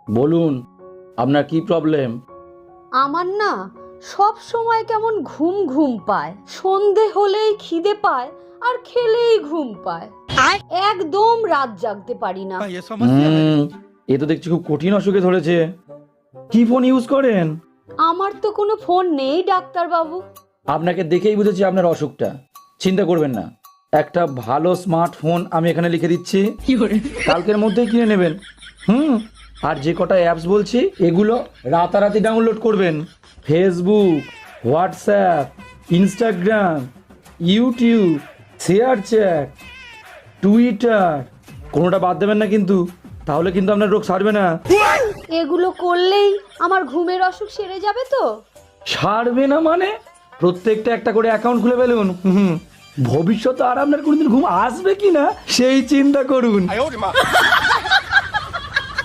বলুন, আপনার কি প্রবলেম? আমার না সব সময় কেমন ঘুম ঘুম পায়, সন্ধে হলেই খিদে পায় আর খেলেই ঘুম পায়, একদম রাত জাগতে পারি না। এ তো দেখছি খুব কঠিন অসুখে ধরেছে। কি ফোন ইউজ করেন? আমার তো কোনো ফোন নেই ডাক্তার বাবু। আপনাকে দেখেই বুঝেছি আপনার অসুখটা। চিন্তা করবেন না, একটা ভালো স্মার্টফোন আমি এখানে লিখে দিচ্ছি, কালকের মধ্যেই কিনে নেবেন। আর যে কটা অ্যাপস বলছি এগুলো রাতারাতি ডাউনলোড করবেন। Facebook, WhatsApp, Instagram, YouTube, share chat, Twitter, কোনোটা বাদ দেবেন না কিন্তু, তাহলে কিন্তু আপনার রোগ সারবে না। এগুলো করলেই আমার ঘুমের অসুখ সেরে যাবে তো? সারবে না মানে? প্রত্যেকটা একটা করে অ্যাকাউন্ট খুলে ফেলুন। ভবিষ্যতে আর আপনার কোনোদিন ঘুম আসবে কি না সেই চিন্তা করুন।